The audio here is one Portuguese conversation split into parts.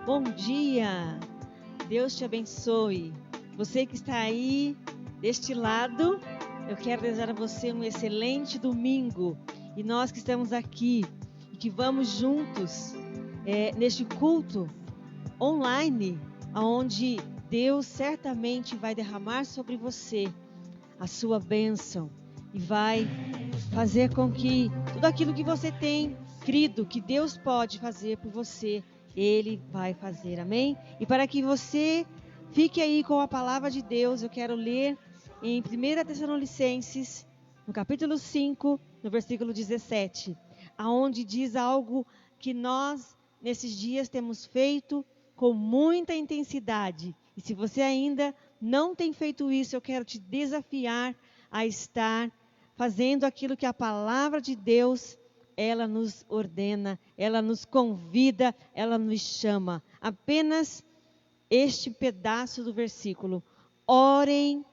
Bom dia, Deus te abençoe. Você que está aí deste lado, eu quero desejar a você um excelente domingo. E nós que estamos aqui e que vamos juntos neste culto online, onde Deus certamente vai derramar sobre você a sua bênção e vai fazer com que tudo aquilo que você tem crido que Deus pode fazer por você, Ele vai fazer, amém? E para que você fique aí com a palavra de Deus, eu quero ler em 1 Tessalonicenses, no capítulo 5, no versículo 17, aonde diz algo que nós, nesses dias, temos feito com muita intensidade. E se você ainda não tem feito isso, eu quero te desafiar a estar fazendo aquilo que a palavra de Deus, ela nos ordena, ela nos convida, ela nos chama. Apenas este pedaço do versículo: orem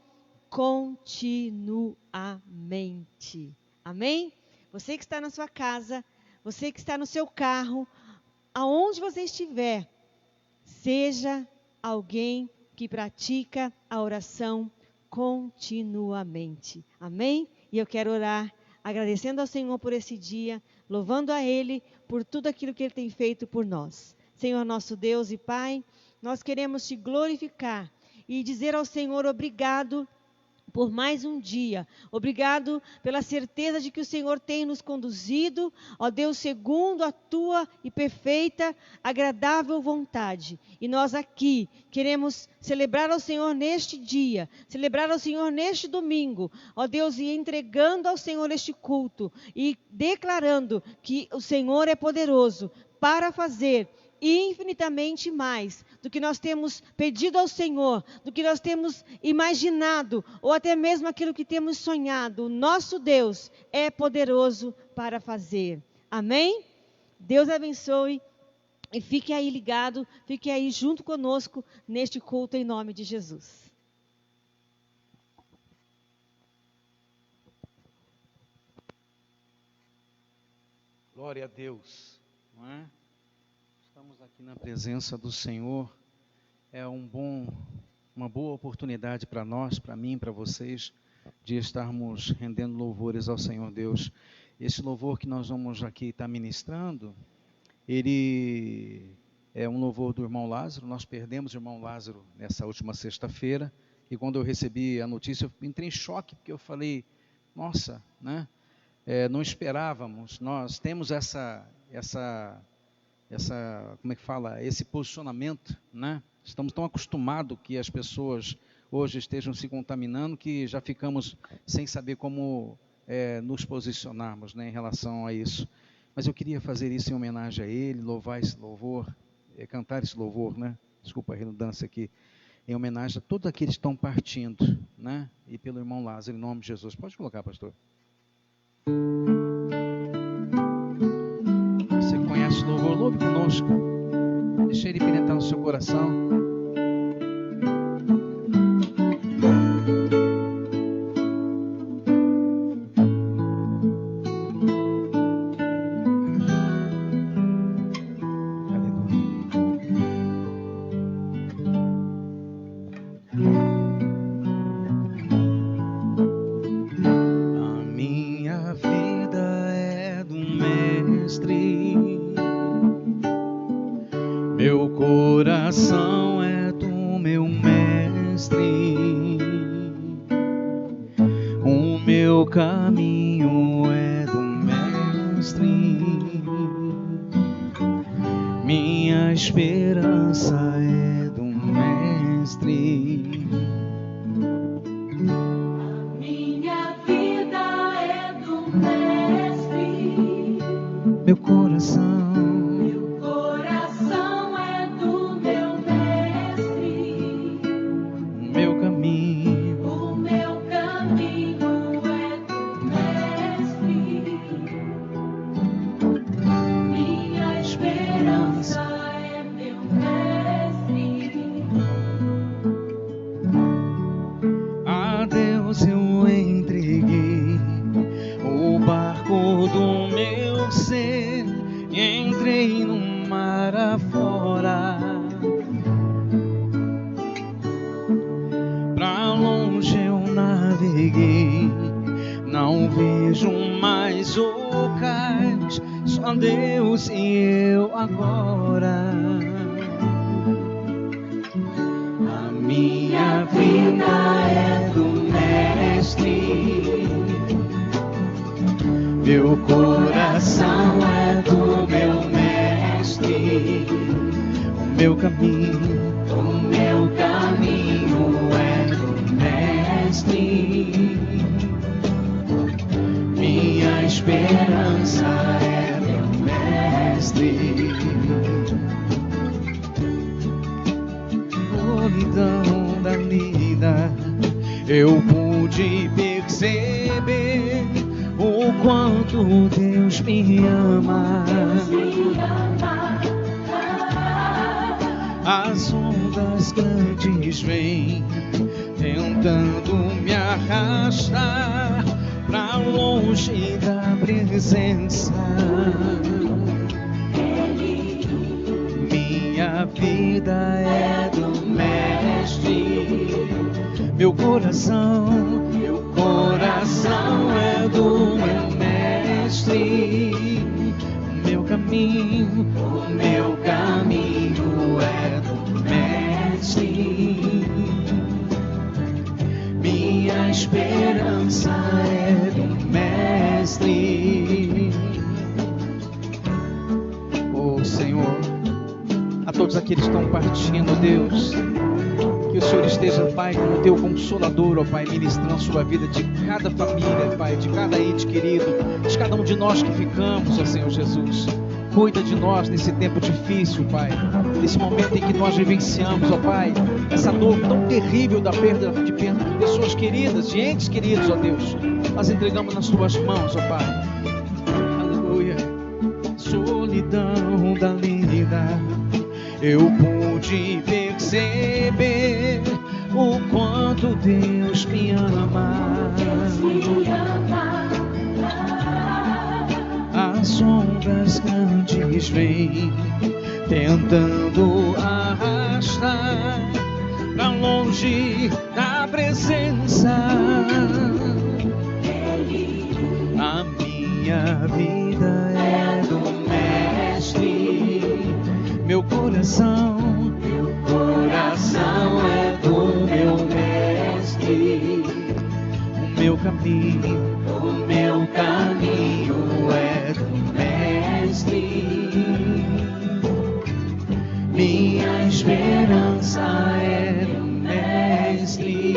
continuamente. Amém? Você que está na sua casa, você que está no seu carro, aonde você estiver, seja alguém que pratica a oração continuamente. Amém? E eu quero orar agradecendo ao Senhor por esse dia, louvando a Ele por tudo aquilo que Ele tem feito por nós. Senhor nosso Deus e Pai, nós queremos te glorificar e dizer ao Senhor obrigado por mais um dia. Obrigado pela certeza de que o Senhor tem nos conduzido, ó Deus, segundo a tua e perfeita, agradável vontade. E nós aqui queremos celebrar ao Senhor neste dia, celebrar ao Senhor neste domingo, ó Deus, e entregando ao Senhor este culto e declarando que o Senhor é poderoso para fazer infinitamente mais do que nós temos pedido ao Senhor, do que nós temos imaginado, ou até mesmo aquilo que temos sonhado. O nosso Deus é poderoso para fazer. Amém? Deus abençoe e fique aí ligado, fique aí junto conosco neste culto em nome de Jesus. Glória a Deus, não é? Estamos aqui na presença do Senhor, é uma boa oportunidade para nós, para mim, para vocês, de estarmos rendendo louvores ao Senhor Deus. Esse louvor que nós vamos aqui estar ministrando, ele é um louvor do irmão Lázaro. Nós perdemos o irmão Lázaro nessa última sexta-feira, e quando eu recebi a notícia, eu entrei em choque, porque eu falei, nossa, né? Não esperávamos, nós temos como é que fala, esse posicionamento, né? Estamos tão acostumados que as pessoas hoje estejam se contaminando que já ficamos sem saber como nos posicionarmos, né, em relação a isso. Mas eu queria fazer isso em homenagem a ele, louvar esse louvor, cantar esse louvor, né? Desculpa a redundância aqui, em homenagem a todos aqueles que estão partindo, né? E pelo irmão Lázaro, em nome de Jesus. Pode colocar, pastor. Você conhece o louvor, louve conosco. Deixa ele penetrar no seu coração. Entrei no mar afora. segui. Não vejo mais o cais, só Deus e eu agora. A minha vida é do Mestre, meu coração é do meu Mestre, o meu caminho é do Mestre, minha esperança é do Mestre. Solidão da vida, eu pude perceber o quanto Deus me ama. As ondas grandes vêm tentando me arrastar pra longe da presença. Minha vida é do Mestre, meu coração é do meu Mestre, o meu caminho é do Mestre, minha esperança é do Mestre. Oh Senhor, a todos aqueles que estão partindo, Deus, que o Senhor esteja, Pai, como teu consolador, ó Pai, ministrando a sua vida de cada família, Pai, de cada ente querido, de cada um de nós que ficamos, ó Senhor Jesus. Cuida de nós nesse tempo difícil, Pai, nesse momento em que nós vivenciamos, ó Pai, essa dor tão terrível da perda de pessoas queridas, de entes queridos, ó Deus. Nós entregamos nas tuas mãos, ó Pai. Aleluia. Solidão da vida, eu pude perceber o quanto Deus me ama. As ondas grandes vêm tentando arrastar pra longe da presença. A minha vida é do Mestre, meu coração é do meu Mestre, o meu caminho é do Mestre, minha esperança é do Mestre.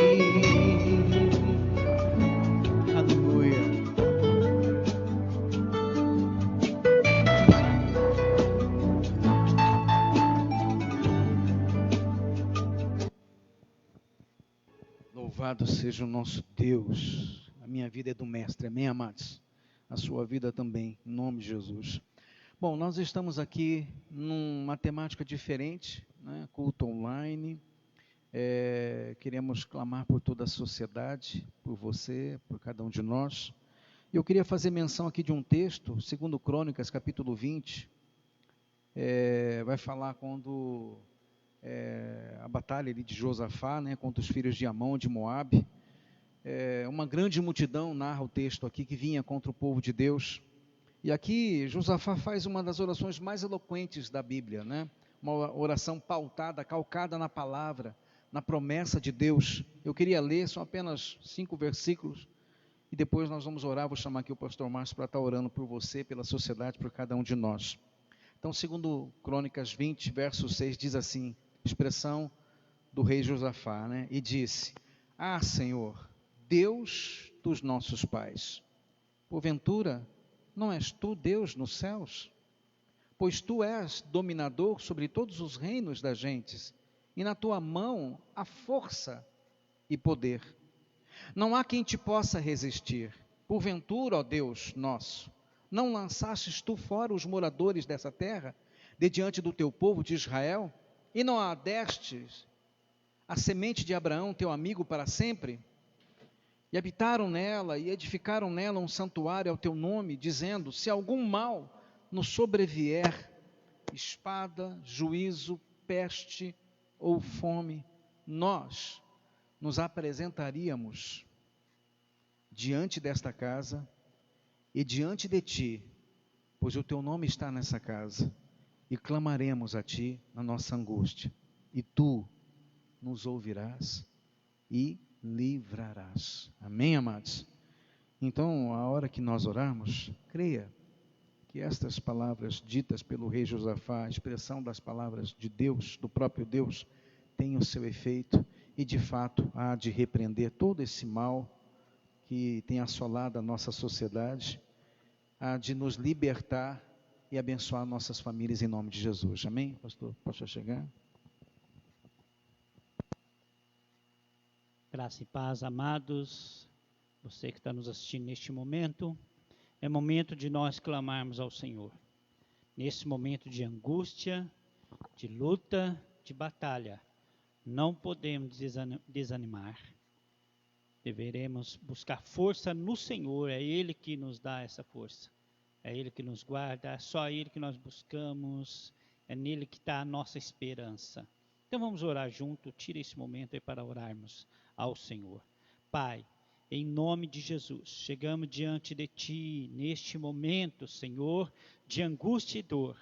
Aleluia. Louvado seja o nosso Deus. A minha vida é do Mestre, amém, amados? A sua vida também, em nome de Jesus. Bom, nós estamos aqui numa temática diferente, né? Culto online. Queremos clamar por toda a sociedade, por você, por cada um de nós. Eu queria fazer menção aqui de um texto, 2 Crônicas, capítulo 20. Vai falar quando a batalha ali de Josafá, né, contra os filhos de Amon, de Moabe. Uma grande multidão, narra o texto aqui, que vinha contra o povo de Deus. E aqui Josafá faz uma das orações mais eloquentes da Bíblia, né? Uma oração pautada, calcada na palavra, na promessa de Deus. Eu queria ler, são apenas 5 versículos, e depois nós vamos orar. Vou chamar aqui o pastor Márcio para estar orando por você, pela sociedade, por cada um de nós. Então, 2 Crônicas 20, verso 6, diz assim, expressão do rei Josafá, né? E disse: Ah, Senhor, Deus dos nossos pais, porventura não és tu Deus nos céus? Pois tu és dominador sobre todos os reinos das gentes, e na tua mão há força e poder. Não há quem te possa resistir. Porventura, ó Deus nosso, não lançastes tu fora os moradores dessa terra, de diante do teu povo de Israel, e não a destes a semente de Abraão, teu amigo, para sempre? E habitaram nela, e edificaram nela um santuário ao teu nome, dizendo: se algum mal nos sobrevier, espada, juízo, peste ou fome, nós nos apresentaríamos diante desta casa e diante de ti, pois o teu nome está nessa casa, e clamaremos a ti na nossa angústia, e tu nos ouvirás e livrarás. Amém, amados? Então, a hora que nós orarmos, creia que estas palavras ditas pelo rei Josafá, a expressão das palavras de Deus, do próprio Deus, tem o seu efeito e de fato há de repreender todo esse mal que tem assolado a nossa sociedade, há de nos libertar e abençoar nossas famílias em nome de Jesus. Amém? Pastor, posso chegar? Graça e paz, amados, você que está nos assistindo neste momento, é momento de nós clamarmos ao Senhor. Nesse momento de angústia, de luta, de batalha, não podemos desanimar. Deveremos buscar força no Senhor, é Ele que nos dá essa força. É Ele que nos guarda, é só Ele que nós buscamos, é nele que está a nossa esperança. Então vamos orar junto, tira esse momento aí para orarmos ao Senhor. Pai, em nome de Jesus, chegamos diante de Ti neste momento, Senhor, de angústia e dor.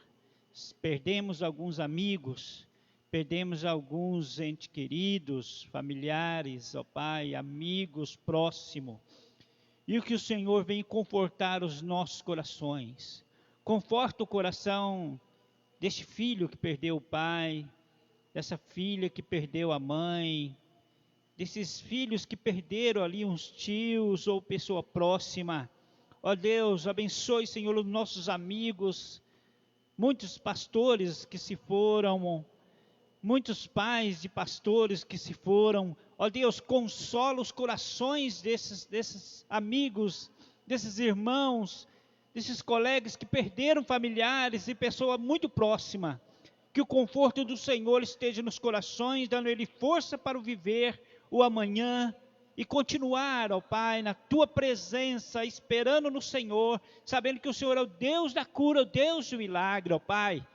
Perdemos alguns amigos, perdemos alguns entes queridos, familiares, ó Pai, amigos próximos. E que o Senhor venha confortar os nossos corações. Conforta o coração deste filho que perdeu o pai, dessa filha que perdeu a mãe, desses filhos que perderam ali uns tios ou pessoa próxima. Ó Deus, abençoe, Senhor, os nossos amigos, muitos pastores que se foram, muitos pais de pastores que se foram. Ó Deus, consola os corações desses amigos, desses irmãos, desses colegas que perderam familiares e pessoa muito próxima. Que o conforto do Senhor esteja nos corações, dando Ele força para o viver, o amanhã, e continuar, ó Pai, na Tua presença, esperando no Senhor, sabendo que o Senhor é o Deus da cura, o Deus do milagre, ó Pai.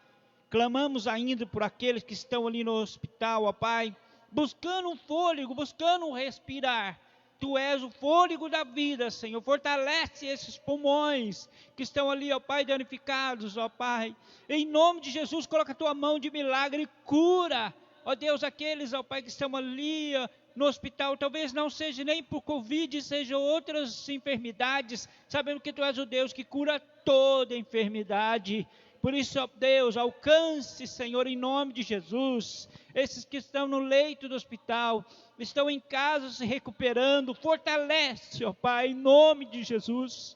Clamamos ainda por aqueles que estão ali no hospital, ó Pai, buscando um fôlego, buscando um respirar. Tu és o fôlego da vida, Senhor. Fortalece esses pulmões que estão ali, ó Pai, danificados, ó Pai. Em nome de Jesus, coloca a Tua mão de milagre e cura, ó Deus, aqueles, ó Pai, que estão ali no hospital. Talvez não seja nem por Covid, sejam outras enfermidades, sabendo que Tu és o Deus que cura toda enfermidade. Por isso, ó Deus, alcance, Senhor, em nome de Jesus, esses que estão no leito do hospital, estão em casa se recuperando, fortalece, ó Pai, em nome de Jesus.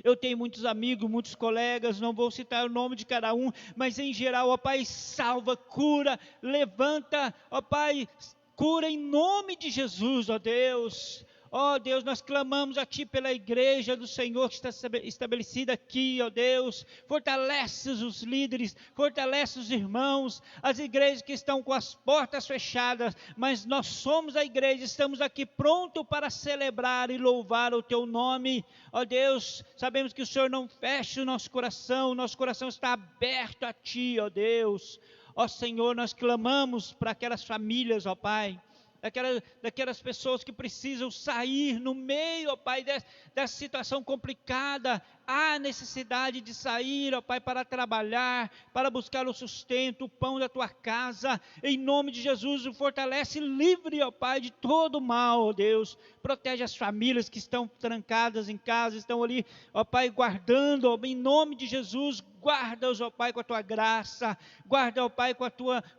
Eu tenho muitos amigos, muitos colegas, não vou citar o nome de cada um, mas em geral, ó Pai, salva, cura, levanta, ó Pai, cura em nome de Jesus, ó Deus. Ó Deus, nós clamamos a Ti pela igreja do Senhor que está estabelecida aqui, ó Deus. Fortalece os líderes, fortalece os irmãos, as igrejas que estão com as portas fechadas, mas nós somos a igreja, estamos aqui pronto para celebrar e louvar o Teu nome. Ó Deus, sabemos que o Senhor não fecha o nosso coração está aberto a Ti, ó Deus. Ó Senhor, nós clamamos para aquelas famílias, ó Pai, daquelas pessoas que precisam sair no meio, ó Pai, dessa situação complicada. Há necessidade de sair, ó Pai, para trabalhar, para buscar o sustento, o pão da Tua casa. Em nome de Jesus, o fortalece livre, ó Pai, de todo mal, ó Deus. Protege as famílias que estão trancadas em casa, estão ali, ó Pai, guardando, ó, em nome de Jesus, guarda-os, ó Pai, com a Tua graça, guarda, ó Pai, com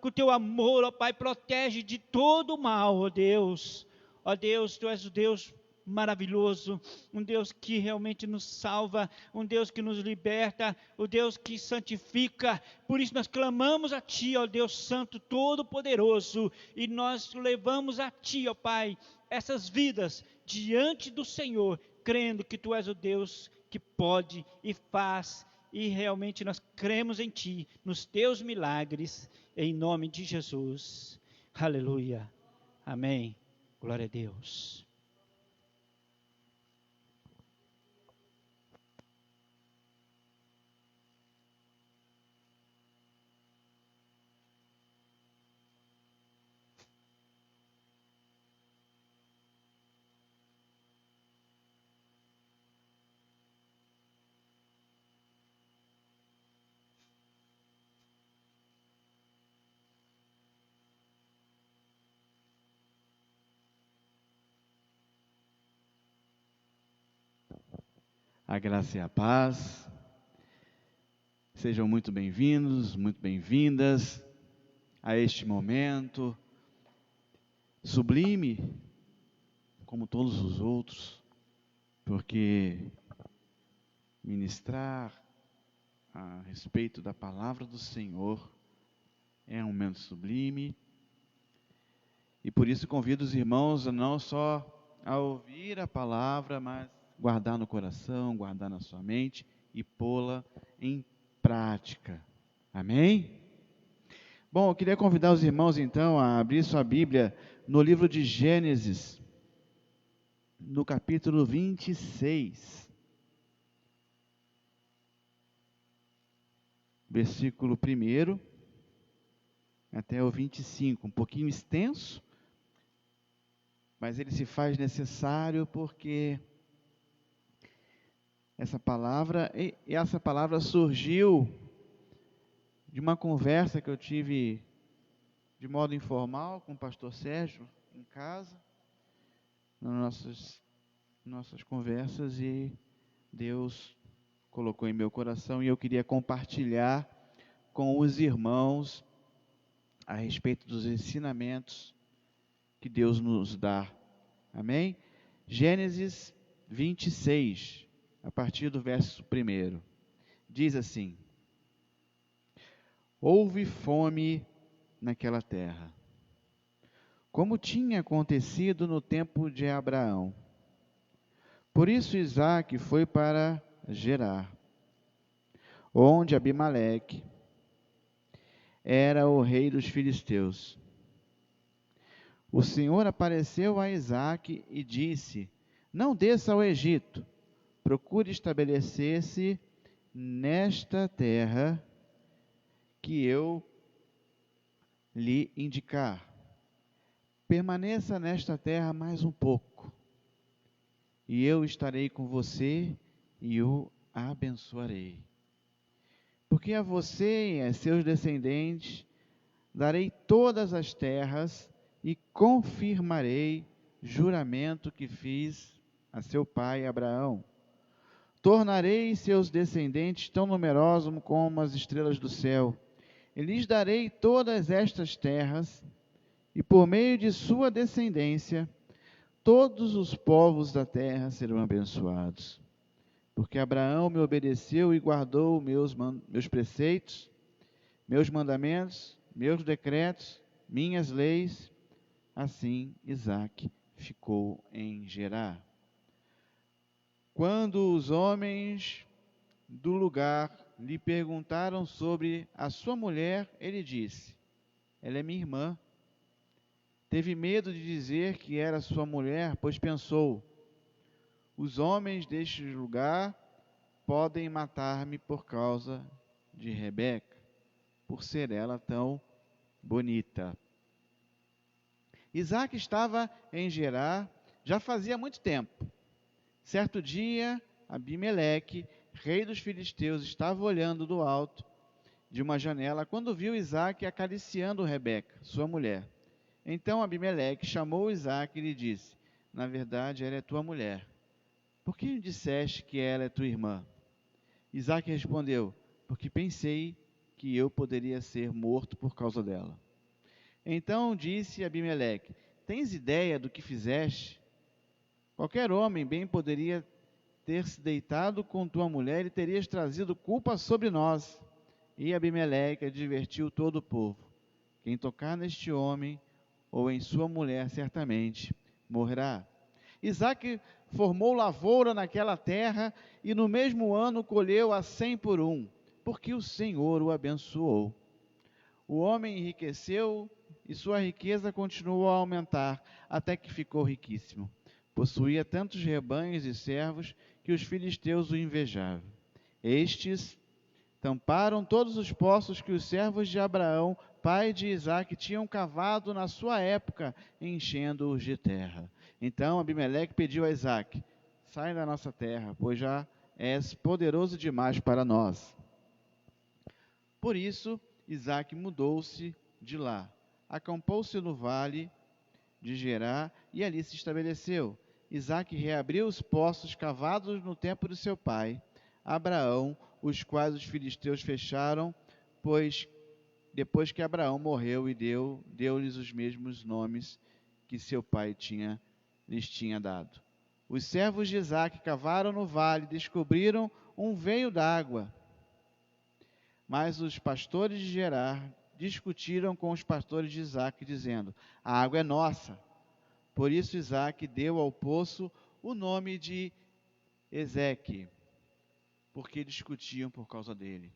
o Teu amor, ó Pai, protege de todo mal, ó Deus. Ó Deus, Tu és o Deus maravilhoso, um Deus que realmente nos salva, um Deus que nos liberta, o Deus que santifica. Por isso nós clamamos a Ti, ó Deus Santo Todo-Poderoso, e nós levamos a Ti, ó Pai, essas vidas diante do Senhor, crendo que Tu és o Deus que pode e faz, e realmente nós cremos em Ti, nos Teus milagres, em nome de Jesus. Aleluia. Amém. Glória a Deus. A graça e a paz. Sejam muito bem-vindos, muito bem-vindas a este momento sublime, como todos os outros, porque ministrar a respeito da palavra do Senhor é um momento sublime, e por isso convido os irmãos a não só a ouvir a palavra, mas guardar no coração, guardar na sua mente e pô-la em prática. Amém? Bom, eu queria convidar os irmãos então a abrir sua Bíblia no livro de Gênesis, no capítulo 26, versículo 1 até o 25, um pouquinho extenso, mas ele se faz necessário porque essa palavra surgiu de uma conversa que eu tive de modo informal com o pastor Sérgio em casa, nas nossas conversas, e Deus colocou em meu coração e eu queria compartilhar com os irmãos a respeito dos ensinamentos que Deus nos dá. Amém? Gênesis 26, a partir do verso 1, diz assim: Houve fome naquela terra, como tinha acontecido no tempo de Abraão. Por isso Isaque foi para Gerar, onde Abimeleque era o rei dos filisteus. O Senhor apareceu a Isaque e disse: Não desça ao Egito, procure estabelecer-se nesta terra que eu lhe indicar. Permaneça nesta terra mais um pouco, e eu estarei com você e o abençoarei. Porque a você e a seus descendentes darei todas as terras e confirmarei juramento que fiz a seu pai Abraão. Tornarei seus descendentes tão numerosos como as estrelas do céu. E lhes darei todas estas terras, e por meio de sua descendência, todos os povos da terra serão abençoados. Porque Abraão me obedeceu e guardou meus preceitos, meus mandamentos, meus decretos, minhas leis. Assim Isaque ficou em Gerar. Quando os homens do lugar lhe perguntaram sobre a sua mulher, ele disse: Ela é minha irmã. Teve medo de dizer que era sua mulher, pois pensou: os homens deste lugar podem matar-me por causa de Rebeca, por ser ela tão bonita. Isaque estava em Gerar já fazia muito tempo. Certo dia, Abimeleque, rei dos filisteus, estava olhando do alto de uma janela quando viu Isaque acariciando Rebeca, sua mulher. Então Abimeleque chamou Isaque e lhe disse: Na verdade, ela é tua mulher. Por que disseste que ela é tua irmã? Isaque respondeu: Porque pensei que eu poderia ser morto por causa dela. Então disse Abimeleque: Tens ideia do que fizeste? Qualquer homem bem poderia ter se deitado com tua mulher e terias trazido culpa sobre nós. E Abimeleque advertiu todo o povo: Quem tocar neste homem ou em sua mulher certamente morrerá. Isaque formou lavoura naquela terra e no mesmo ano colheu a 100 por 1, porque o Senhor o abençoou. O homem enriqueceu e sua riqueza continuou a aumentar, até que ficou riquíssimo. Possuía tantos rebanhos e servos que os filisteus o invejavam. Estes tamparam todos os poços que os servos de Abraão, pai de Isaque, tinham cavado na sua época, enchendo-os de terra. Então Abimeleque pediu a Isaque: Sai da nossa terra, pois já és poderoso demais para nós. Por isso, Isaque mudou-se de lá, acampou-se no vale de Gerar e ali se estabeleceu. Isaque reabriu os poços cavados no tempo de seu pai, Abraão, os quais os filisteus fecharam, pois depois que Abraão morreu e deu-lhes os mesmos nomes que seu pai lhes tinha dado. Os servos de Isaque cavaram no vale, descobriram um veio d'água. Mas os pastores de Gerar discutiram com os pastores de Isaque, dizendo: a água é nossa. Por isso Isaque deu ao poço o nome de Ezeque, porque discutiam por causa dele.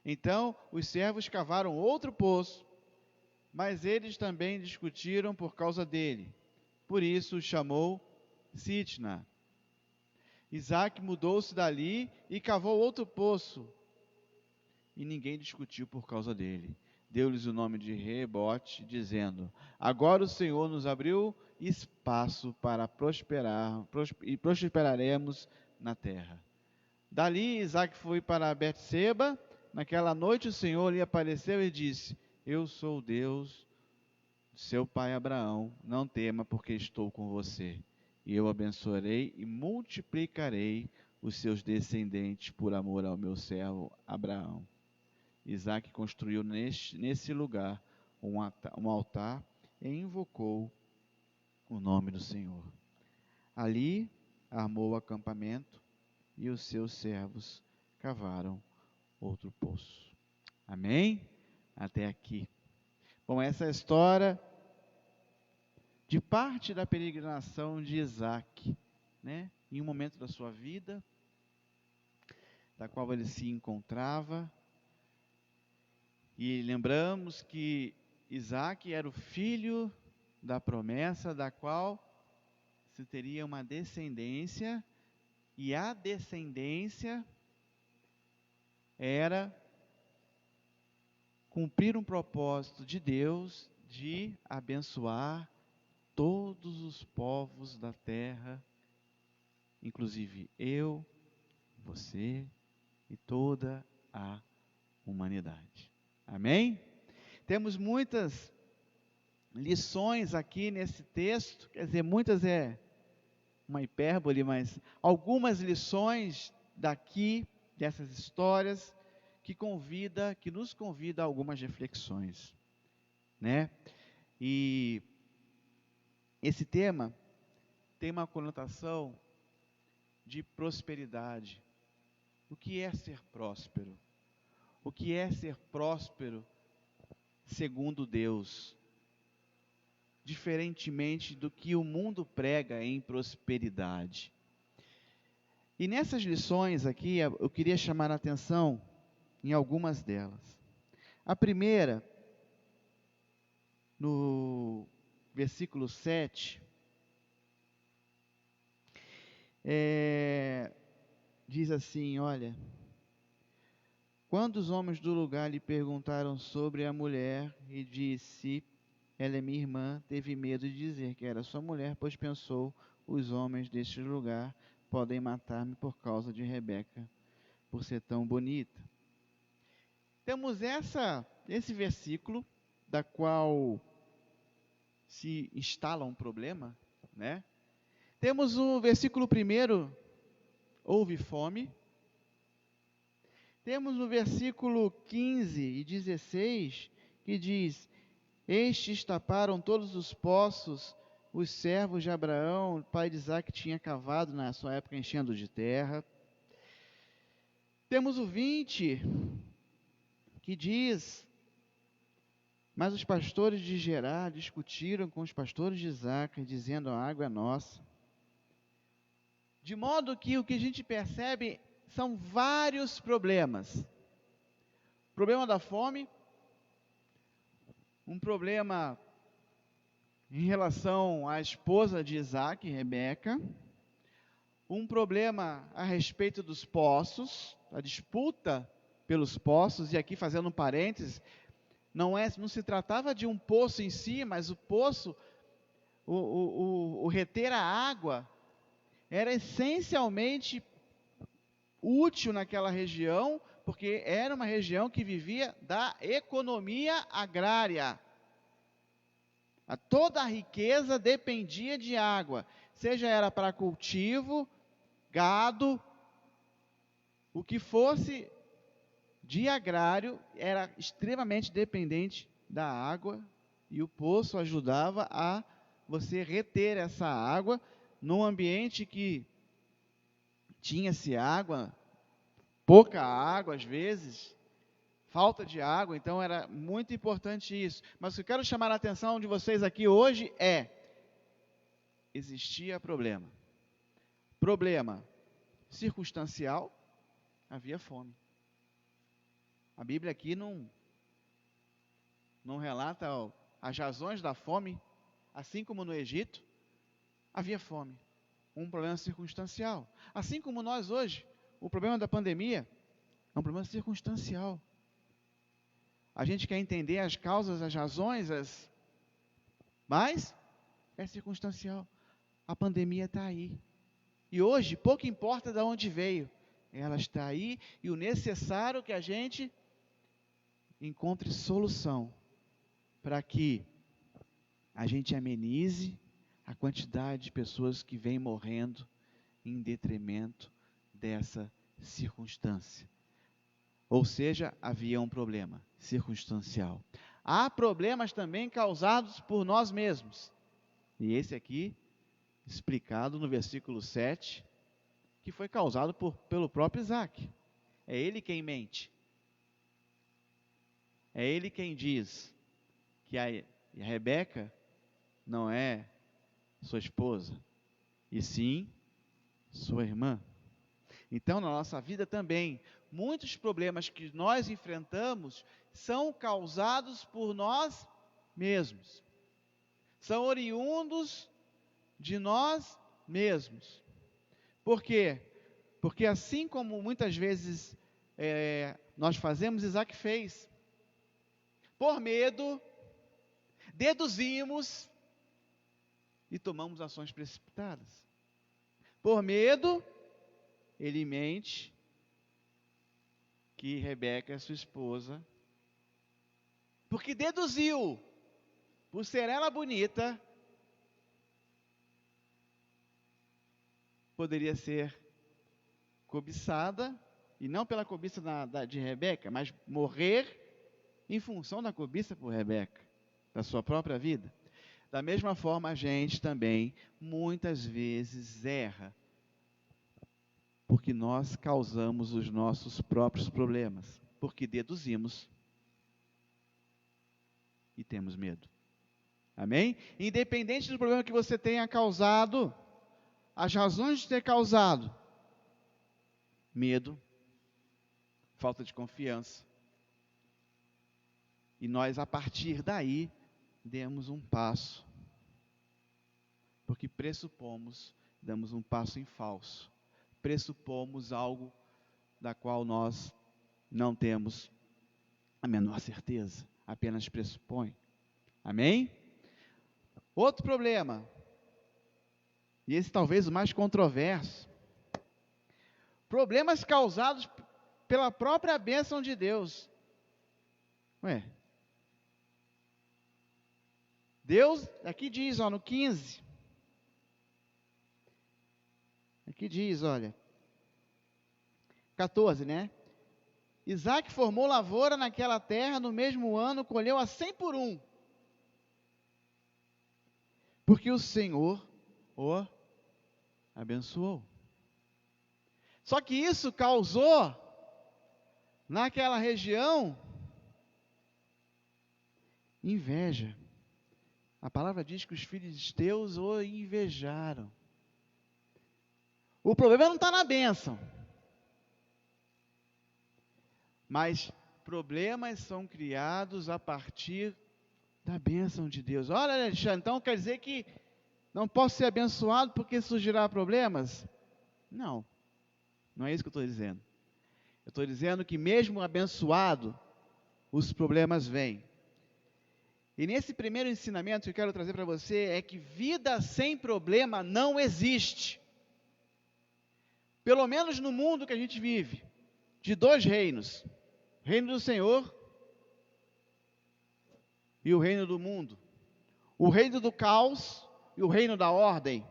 Então os servos cavaram outro poço, mas eles também discutiram por causa dele. Por isso o chamou Sitna. Isaque mudou-se dali e cavou outro poço, e ninguém discutiu por causa dele. Deu-lhes o nome de Rebote, dizendo: agora o Senhor nos abriu espaço para prosperar, e prosperaremos na terra. Dali Isaque foi para Betseba. Naquela noite o Senhor lhe apareceu e disse: eu sou o Deus de seu pai Abraão, não tema, porque estou com você, e eu abençoarei e multiplicarei os seus descendentes por amor ao meu servo Abraão. Isaque construiu nesse lugar um altar e invocou o nome do Senhor. Ali armou o acampamento e os seus servos cavaram outro poço. Amém? Até aqui. Bom, essa é a história de parte da peregrinação de Isaque, né? Em um momento da sua vida, da qual ele se encontrava. E lembramos que Isaque era o filho da promessa, da qual se teria uma descendência, e a descendência era cumprir um propósito de Deus de abençoar todos os povos da terra, inclusive eu, você e toda a humanidade. Amém? Temos muitas lições aqui nesse texto, quer dizer, muitas é uma hipérbole, mas algumas lições daqui, dessas histórias, que nos convida a algumas reflexões, né? E esse tema tem uma conotação de prosperidade. O que é ser próspero? O que é ser próspero segundo Deus? Diferentemente do que o mundo prega em prosperidade. E nessas lições aqui, eu queria chamar a atenção em algumas delas. A primeira, no versículo 7, diz assim, olha: quando os homens do lugar lhe perguntaram sobre a mulher, e disse: ela é minha irmã, teve medo de dizer que era sua mulher, pois pensou: os homens deste lugar podem matar-me por causa de Rebeca, por ser tão bonita. Temos esse versículo, da qual se instala um problema, né? Temos o versículo 1, houve fome. Temos no versículo 15 e 16, que diz: estes taparam todos os poços, os servos de Abraão, pai de Isaque, tinha cavado na sua época, enchendo de terra. Temos o 20, que diz: mas os pastores de Gerar discutiram com os pastores de Isaque, dizendo: a água é nossa. De modo que o que a gente percebe são vários problemas. Problema da fome, um problema em relação à esposa de Isaque, Rebeca, um problema a respeito dos poços, a disputa pelos poços, e aqui fazendo um parênteses, não se tratava de um poço em si, mas o poço, o reter a água, era essencialmente útil naquela região, porque era uma região que vivia da economia agrária. Toda a riqueza dependia de água. seja era para cultivo, gado, o que fosse de agrário, era extremamente dependente da água, e o poço ajudava a você reter essa água num ambiente que tinha-se água, pouca água às vezes, falta de água, então era muito importante isso. Mas o que eu quero chamar a atenção de vocês aqui hoje é: existia problema. Problema circunstancial, havia fome. A Bíblia aqui não relata as razões da fome, assim como no Egito, havia fome. Um problema circunstancial. Assim como nós hoje, o problema da pandemia é um problema circunstancial. A gente quer entender as causas, as razões, mas é circunstancial. A pandemia está aí. E hoje, pouco importa de onde veio, ela está aí, e o necessário é que a gente encontre solução para que a gente amenize a quantidade de pessoas que vem morrendo em detrimento dessa circunstância. Ou seja, havia um problema circunstancial. Há problemas também causados por nós mesmos. E esse aqui, explicado no versículo 7, que foi causado pelo próprio Isaac. É ele quem mente. É ele quem diz que a Rebeca não é sua esposa, e sim sua irmã. Então, na nossa vida também, muitos problemas que nós enfrentamos são causados por nós mesmos. São oriundos de nós mesmos. Por quê? Porque assim como muitas vezes nós fazemos, Isaac fez. Por medo, deduzimos e tomamos ações precipitadas. Por medo, ele mente que Rebeca é sua esposa, porque deduziu, por ser ela bonita, poderia ser cobiçada, e não pela cobiça de Rebeca, mas morrer em função da cobiça por Rebeca, da sua própria vida. Da mesma forma, a gente também, muitas vezes, erra, porque nós causamos os nossos próprios problemas, porque deduzimos e temos medo. Amém? Independente do problema que você tenha causado, as razões de ter causado, medo, falta de confiança, e nós, a partir daí, demos um passo, porque pressupomos, damos um passo em falso, pressupomos algo da qual nós não temos a menor certeza, apenas pressupõe. Amém? Outro problema, e esse talvez o mais controverso, problemas causados pela própria bênção de Deus. Deus, aqui diz, no 15, aqui diz, 14, né? Isaac formou lavoura naquela terra, no mesmo ano colheu a 100 por 1. Porque o Senhor o abençoou. Só que isso causou, naquela região, inveja. A palavra diz que os filisteus o invejaram. O problema não está na bênção. Mas problemas são criados a partir da bênção de Deus. Olha, Alexandre, então quer dizer que não posso ser abençoado porque surgirá problemas? Não, não é isso que eu estou dizendo. Eu estou dizendo que mesmo abençoado, os problemas vêm. E nesse primeiro ensinamento que eu quero trazer para você é que vida sem problema não existe. Pelo menos no mundo que a gente vive, de dois reinos. O reino do Senhor e o reino do mundo. O reino do caos e o reino da ordem.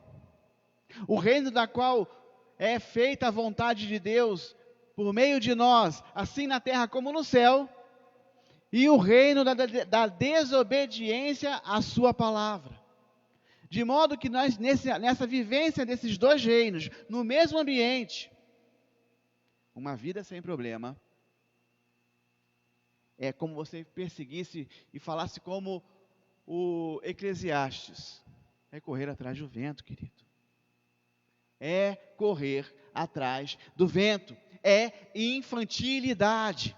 O reino da qual é feita a vontade de Deus por meio de nós, assim na terra como no céu, e o reino da desobediência à sua palavra. De modo que nós, nessa vivência desses dois reinos, no mesmo ambiente, uma vida sem problema, é como você perseguisse e falasse como o Eclesiastes, é correr atrás do vento, querido. É correr atrás do vento, é infantilidade.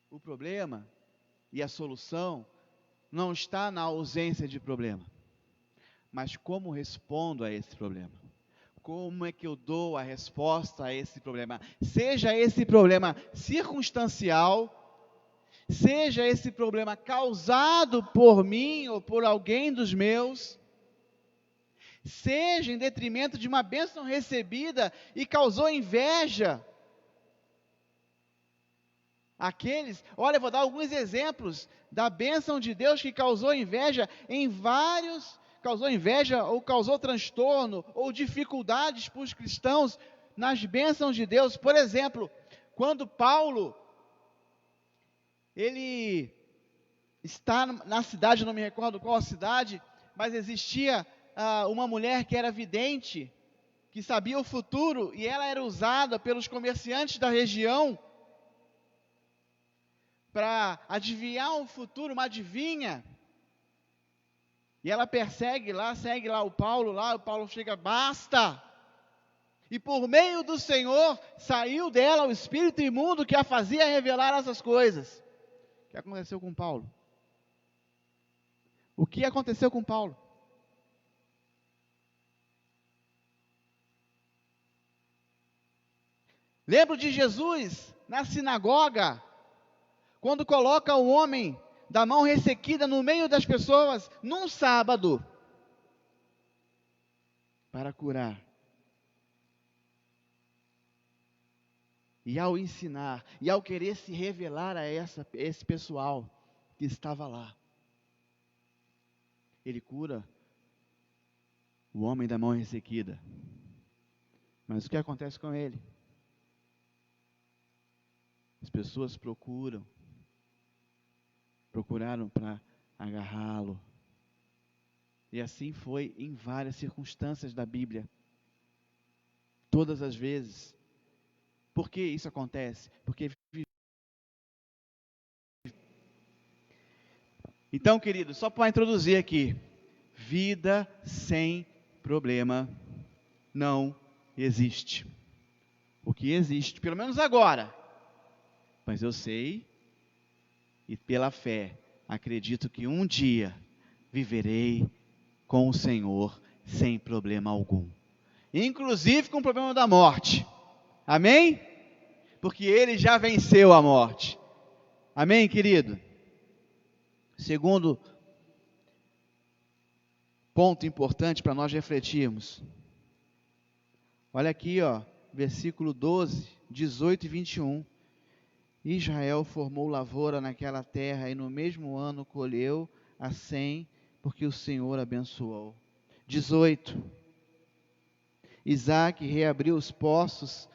O problema e a solução não está na ausência de problema, mas como respondo a esse problema. Como é que eu dou a resposta a esse problema? Seja esse problema circunstancial, seja esse problema causado por mim ou por alguém dos meus, seja em detrimento de uma bênção recebida e causou inveja. Olha, eu vou dar alguns exemplos da bênção de Deus que causou inveja causou inveja ou causou transtorno ou dificuldades para os cristãos nas bênçãos de Deus. Por exemplo, quando Paulo, ele está na cidade, não me recordo qual a cidade, mas existia uma mulher que era vidente, que sabia o futuro, e ela era usada pelos comerciantes da região para adivinhar o futuro, uma adivinha. E ela segue lá o Paulo chega, basta! E por meio do Senhor, saiu dela o espírito imundo que a fazia revelar essas coisas. O que aconteceu com Paulo? O que aconteceu com Paulo? Lembro de Jesus na sinagoga, quando coloca o homem da mão ressequida no meio das pessoas, num sábado, para curar. E ao ensinar, e ao querer se revelar a esse pessoal que estava lá, ele cura o homem da mão ressequida. Mas o que acontece com ele? As pessoas procuraram para agarrá-lo. E assim foi em várias circunstâncias da Bíblia. Todas as vezes. Por que isso acontece? Porque então, querido, só para introduzir aqui, vida sem problema não existe. O que existe, pelo menos agora, mas eu sei e pela fé acredito que um dia viverei com o Senhor sem problema algum, inclusive com o problema da morte. Amém? Porque Ele já venceu a morte. Amém, querido? Segundo ponto importante para nós refletirmos. Olha aqui, versículo 12, 18 e 21. Israel formou lavoura naquela terra e no mesmo ano colheu a 100, porque o Senhor abençoou. 18. Isaque reabriu os poços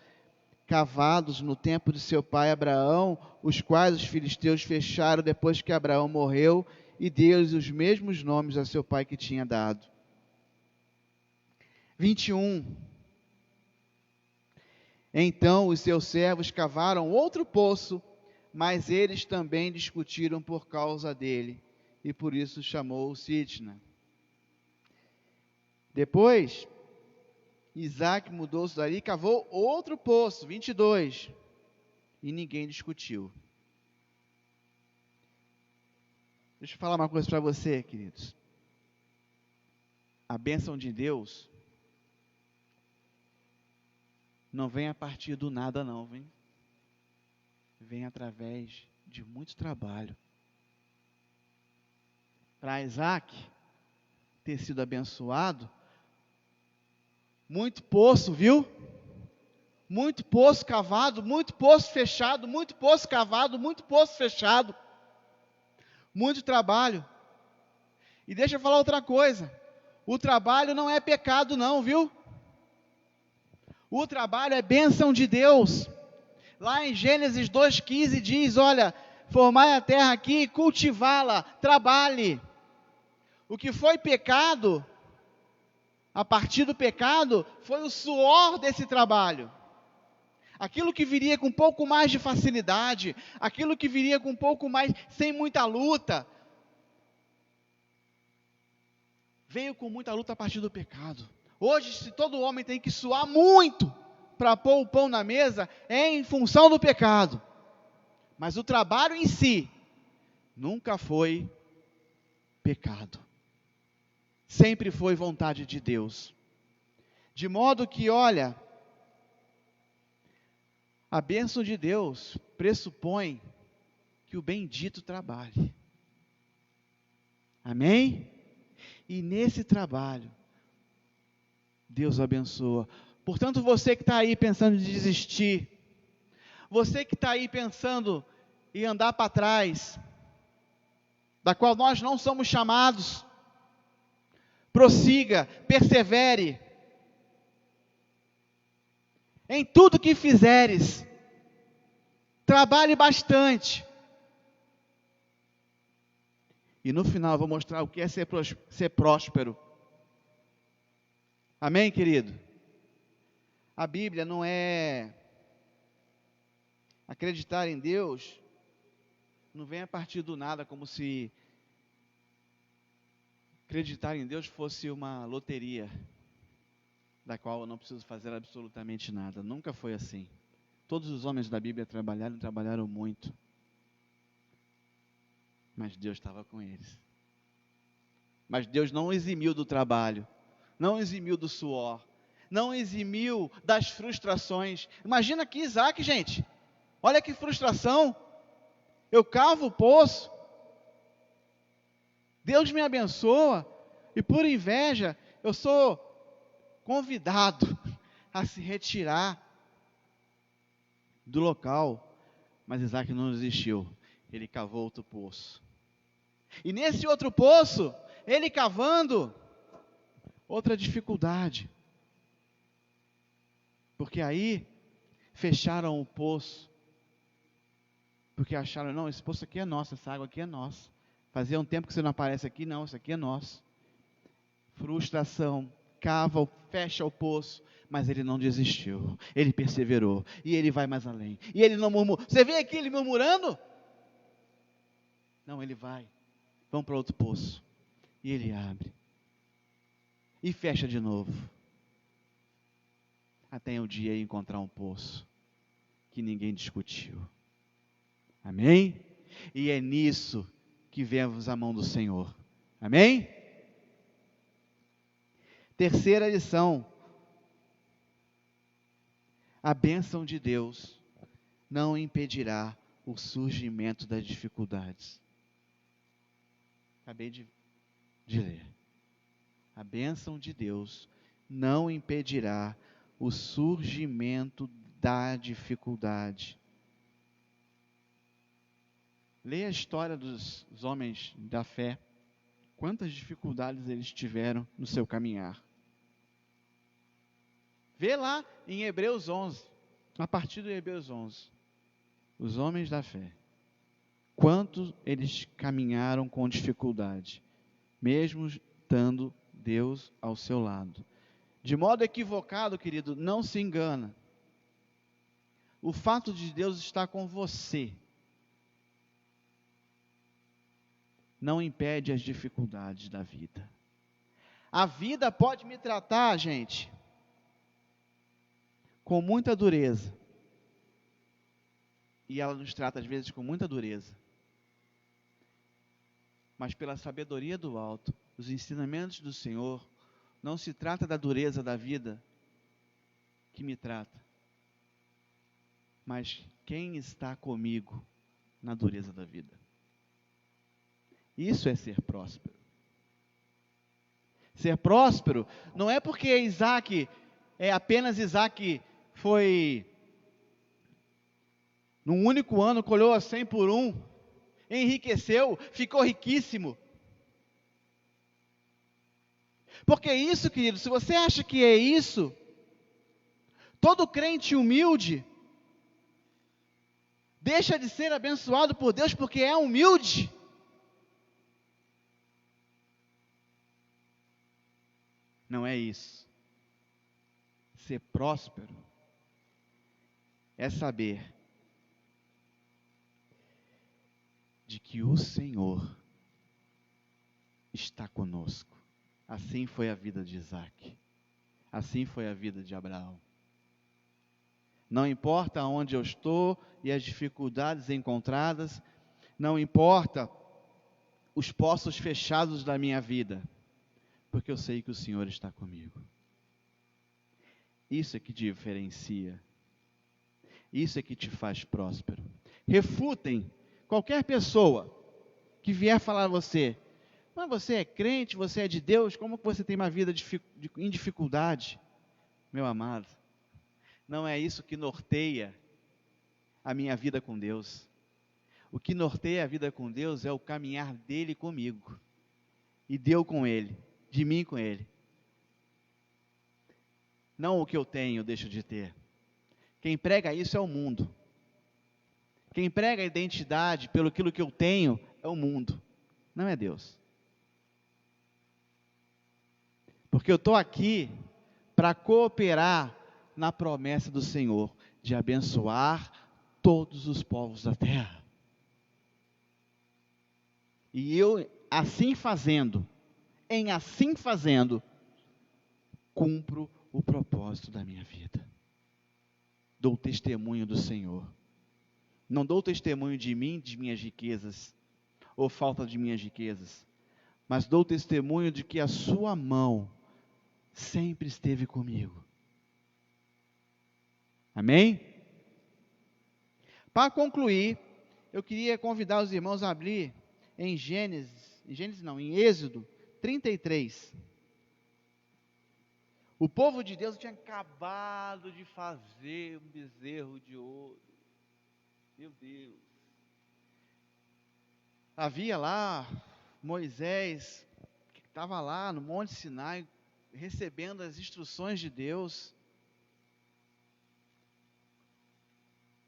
cavados no tempo de seu pai Abraão, os quais os filisteus fecharam depois que Abraão morreu, e deu-lhes os mesmos nomes a seu pai que tinha dado. 21. Então os seus servos cavaram outro poço, mas eles também discutiram por causa dele, e por isso chamou Sitna. Depois, Isaque mudou-se dali e cavou outro poço, 22, e ninguém discutiu. Deixa eu falar uma coisa para você, queridos. A bênção de Deus não vem a partir do nada, não, vem através de muito trabalho. Para Isaque ter sido abençoado, muito poço, viu? Muito poço cavado, muito poço fechado, muito poço cavado, muito poço fechado. Muito trabalho. E deixa eu falar outra coisa. O trabalho não é pecado não, viu? O trabalho é bênção de Deus. Lá em Gênesis 2,15 diz, olha, formai a terra aqui e cultivá-la, trabalhe. O que foi pecado, a partir do pecado, foi o suor desse trabalho. Aquilo que viria com um pouco mais de facilidade, aquilo que viria com um pouco mais, sem muita luta, veio com muita luta a partir do pecado. Hoje, se todo homem tem que suar muito para pôr o pão na mesa, é em função do pecado. Mas o trabalho em si, nunca foi pecado. Sempre foi vontade de Deus. De modo que, olha, a bênção de Deus pressupõe que o bendito trabalhe. Amém? E nesse trabalho, Deus abençoa. Portanto, você que está aí pensando em desistir, você que está aí pensando em andar para trás, da qual nós não somos chamados, prossiga, persevere, em tudo que fizeres, trabalhe bastante, e no final eu vou mostrar o que é ser próspero. Amém, querido? A Bíblia não é acreditar em Deus, não vem a partir do nada, como se acreditar em Deus fosse uma loteria, da qual eu não preciso fazer absolutamente nada. Nunca foi assim. Todos os homens da Bíblia trabalharam muito, mas Deus estava com eles. Mas Deus não eximiu do trabalho, não eximiu do suor, não eximiu das frustrações. Imagina aqui Isaac, gente, olha que frustração, eu cavo o poço, Deus me abençoa, e por inveja, eu sou convidado a se retirar do local, mas Isaac não desistiu, ele cavou outro poço, e nesse outro poço, ele cavando, outra dificuldade, porque aí, fecharam o poço, porque acharam, não, esse poço aqui é nosso, essa água aqui é nossa, fazia um tempo que você não aparece aqui, não, isso aqui é nosso, frustração, cava, fecha o poço, mas ele não desistiu, ele perseverou, e ele vai mais além, e ele não murmura, você vê aqui ele murmurando? Não, ele vai, vamos para outro poço, e ele abre, e fecha de novo, até um dia encontrar um poço, que ninguém discutiu, amém? E é nisso que vemos a mão do Senhor, amém? Terceira lição, a bênção de Deus não impedirá o surgimento das dificuldades. Acabei de ler. A bênção de Deus não impedirá o surgimento da dificuldade. Leia a história dos homens da fé. Quantas dificuldades eles tiveram no seu caminhar. Vê lá em Hebreus 11, a partir do Hebreus 11, os homens da fé, quanto eles caminharam com dificuldade, mesmo estando Deus ao seu lado. De modo equivocado, querido, não se engana. O fato de Deus estar com você não impede as dificuldades da vida. A vida pode me tratar, gente, com muita dureza. E ela nos trata às vezes com muita dureza. Mas pela sabedoria do alto, os ensinamentos do Senhor, não se trata da dureza da vida que me trata, mas quem está comigo na dureza da vida. Isso é ser próspero. Ser próspero não é porque apenas Isaac foi, num único ano, colheu a 100 por 1, enriqueceu, ficou riquíssimo. Porque isso, querido, se você acha que é isso, todo crente humilde deixa de ser abençoado por Deus porque é humilde. Não é isso. Ser próspero é saber de que o Senhor está conosco. Assim foi a vida de Isaac. Assim foi a vida de Abraão. Não importa onde eu estou e as dificuldades encontradas, não importa os poços fechados da minha vida, porque eu sei que o Senhor está comigo. Isso é que diferencia. Isso é que te faz próspero. Refutem qualquer pessoa que vier falar a você, mas você é crente, você é de Deus, como que você tem uma vida em dificuldade? Meu amado, não é isso que norteia a minha vida com Deus. O que norteia a vida com Deus é o caminhar dele comigo, e de eu com ele, de mim com ele. Não o que eu tenho, eu deixo de ter. Quem prega isso é o mundo. Quem prega a identidade pelo aquilo que eu tenho é o mundo, não é Deus. Porque eu estou aqui para cooperar na promessa do Senhor de abençoar todos os povos da terra. E eu, assim fazendo, cumpro o propósito da minha vida. Dou testemunho do Senhor. Não dou testemunho de mim, de minhas riquezas, ou falta de minhas riquezas, mas dou testemunho de que a sua mão sempre esteve comigo. Amém? Para concluir, eu queria convidar os irmãos a abrir em em Êxodo 33. O povo de Deus tinha acabado de fazer um bezerro de ouro. Meu Deus. Havia lá Moisés, que estava lá no Monte Sinai, recebendo as instruções de Deus,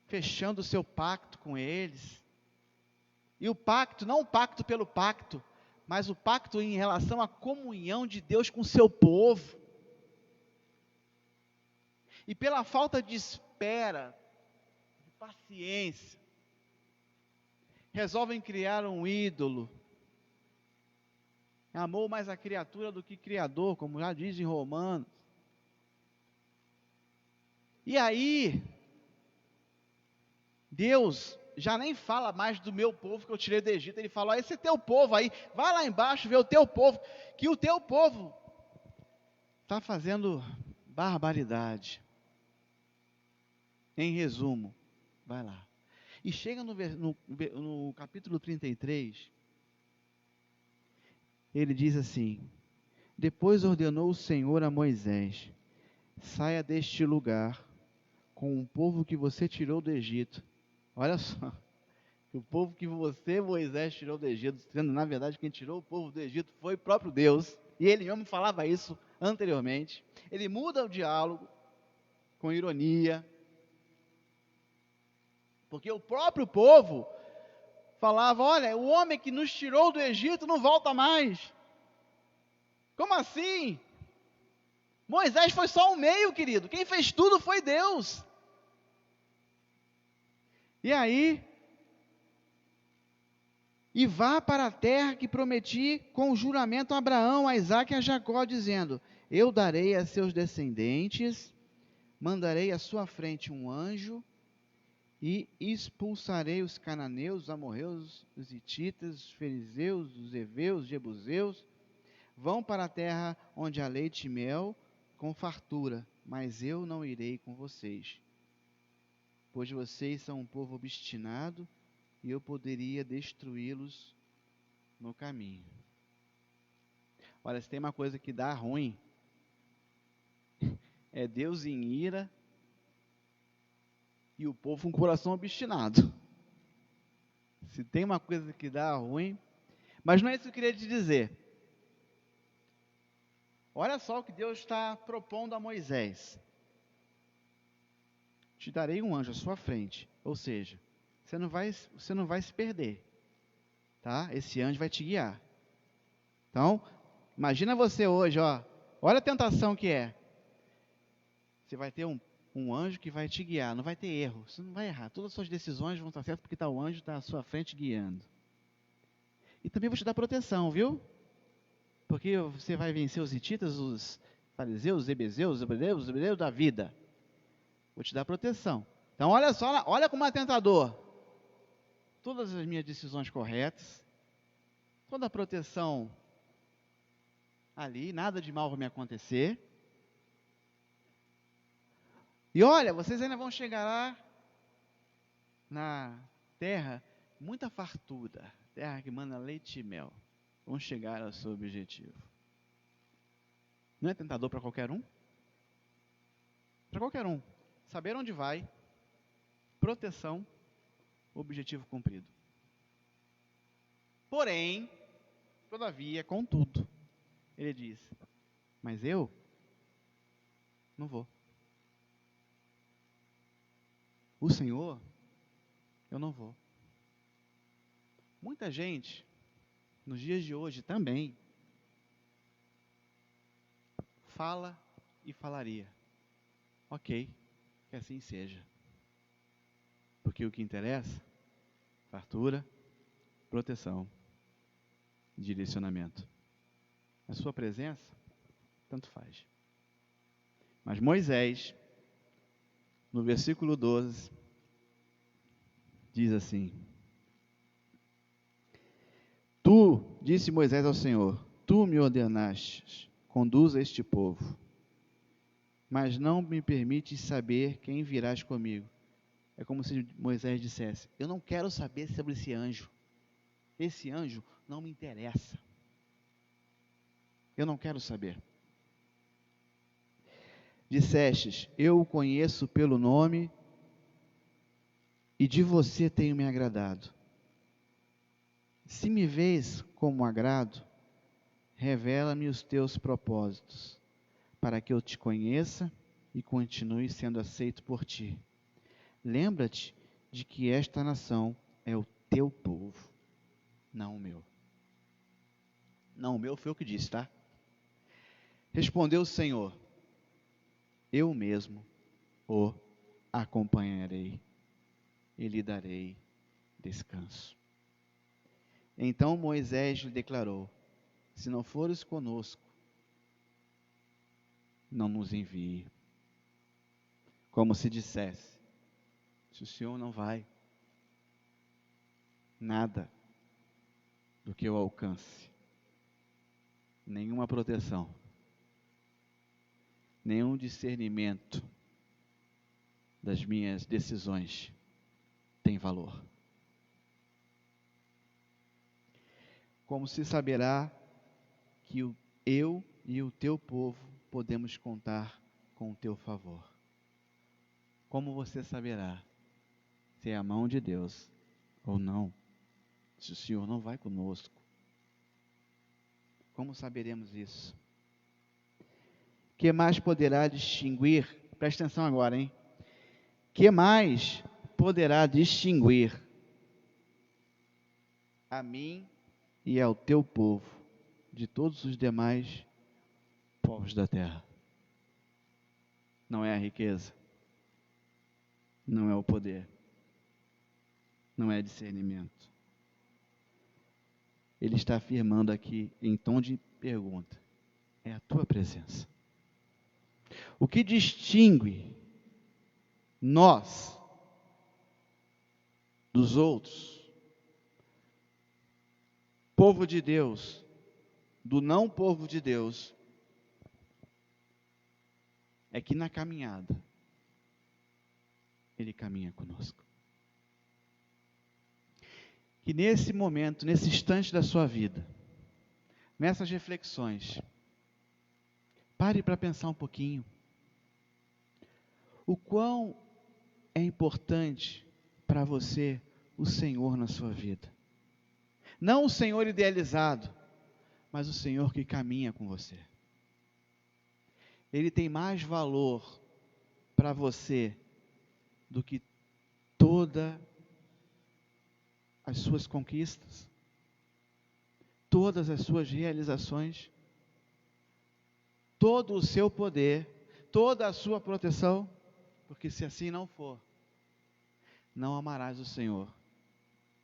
fechando o seu pacto com eles. E o pacto, não o pacto pelo pacto, mas o pacto em relação à comunhão de Deus com o seu povo. E pela falta de espera, de paciência, resolvem criar um ídolo. Amou mais a criatura do que Criador, como já diz em Romanos. E aí, Deus já nem fala mais do meu povo que eu tirei do Egito. Ele fala, esse é teu povo aí, vai lá embaixo ver o teu povo, que o teu povo está fazendo barbaridade. Em resumo, vai lá. E chega no capítulo 33, ele diz assim: depois ordenou o Senhor a Moisés, saia deste lugar com o povo que você tirou do Egito. Olha só, o povo que você, Moisés, tirou do Egito, sendo na verdade quem tirou o povo do Egito foi o próprio Deus, e ele mesmo falava isso anteriormente. Ele muda o diálogo com ironia, porque o próprio povo falava, olha, o homem que nos tirou do Egito não volta mais. Como assim? Moisés foi só um meio, querido, quem fez tudo foi Deus. E aí, e vá para a terra que prometi com juramento a Abraão, a Isaque e a Jacó, dizendo, eu darei a seus descendentes, mandarei à sua frente um anjo, e expulsarei os cananeus, os amorreus, os hititas, os fariseus, os heveus, os jebuseus, vão para a terra onde há leite e mel com fartura, mas eu não irei com vocês, pois vocês são um povo obstinado, e eu poderia destruí-los no caminho. Olha, se tem uma coisa que dá ruim, é Deus em ira, e o povo com o coração obstinado. Se tem uma coisa que dá ruim, mas não é isso que eu queria te dizer. Olha só o que Deus está propondo a Moisés. Te darei um anjo à sua frente. Ou seja, você não vai se perder. Tá? Esse anjo vai te guiar. Então, imagina você hoje, ó. Olha a tentação que é. Você vai ter um anjo que vai te guiar. Não vai ter erro. Você não vai errar. Todas as suas decisões vão estar certas porque o anjo está à sua frente guiando. E também vou te dar proteção, viu? Porque você vai vencer os hititas, os fariseus, os ebezeus, os hebreus da vida. Vou te dar proteção. Então, olha só, olha como é tentador. Todas as minhas decisões corretas, toda a proteção ali, nada de mal vai me acontecer. E olha, vocês ainda vão chegar lá na terra, muita fartura, terra que manda leite e mel. Vão chegar ao seu objetivo. Não é tentador para qualquer um? Para qualquer um. Saber onde vai, proteção, objetivo cumprido. Porém, todavia, contudo, ele diz, mas eu não vou. O Senhor, eu não vou. Muita gente, nos dias de hoje também, fala e falaria. Ok, que assim seja. Porque o que interessa, fartura, proteção, direcionamento. A sua presença, tanto faz. Mas Moisés, no versículo 12, diz assim: disse Moisés ao Senhor, tu me ordenaste, conduza este povo, mas não me permites saber quem virás comigo. É como se Moisés dissesse, eu não quero saber sobre esse anjo. Esse anjo não me interessa. Eu não quero saber. Dissestes, eu o conheço pelo nome e de você tenho me agradado. Se me vês como agrado, revela-me os teus propósitos, para que eu te conheça e continue sendo aceito por ti. Lembra-te de que esta nação é o teu povo, não o meu. Não, o meu foi o que disse, tá? Respondeu o Senhor, eu mesmo o acompanharei e lhe darei descanso. Então Moisés lhe declarou, se não fores conosco, não nos envie. Como se dissesse, se o Senhor não vai, nada do que eu alcance, nenhuma proteção, nenhum discernimento das minhas decisões tem valor. Como se saberá que eu e o teu povo podemos contar com o teu favor? Como você saberá se é a mão de Deus ou não? Se o Senhor não vai conosco, como saberemos isso? Que mais poderá distinguir? Presta atenção agora, hein? Que mais poderá distinguir a mim e ao teu povo de todos os demais povos da terra? Não é a riqueza, não é o poder, não é discernimento. Ele está afirmando aqui em tom de pergunta, é a tua presença. O que distingue nós dos outros, povo de Deus, do não povo de Deus, é que na caminhada, Ele caminha conosco. Que nesse momento, nesse instante da sua vida, nessas reflexões, pare para pensar um pouquinho. O quão é importante para você o Senhor na sua vida. Não o Senhor idealizado, mas o Senhor que caminha com você. ele tem mais valor para você do que todas as suas conquistas, todas as suas realizações, todo o seu poder, toda a sua proteção, porque se assim não for, não amarás o Senhor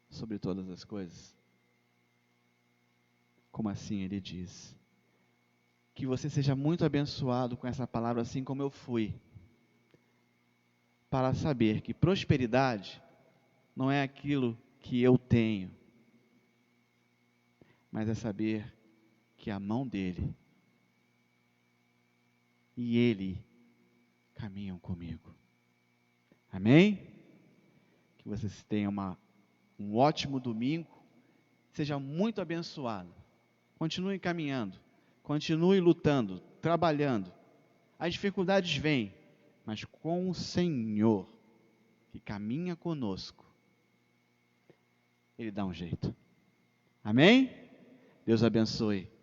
sobre todas as coisas. Como assim ele diz? Que você seja muito abençoado com essa palavra, assim como eu fui, para saber que prosperidade não é aquilo que eu tenho, mas é saber que a mão dele e ele caminham comigo. Amém? Que vocês tenham um ótimo domingo, seja muito abençoado. Continue caminhando, continue lutando, trabalhando. As dificuldades vêm, mas com o Senhor, que caminha conosco, Ele dá um jeito. Amém? Deus abençoe.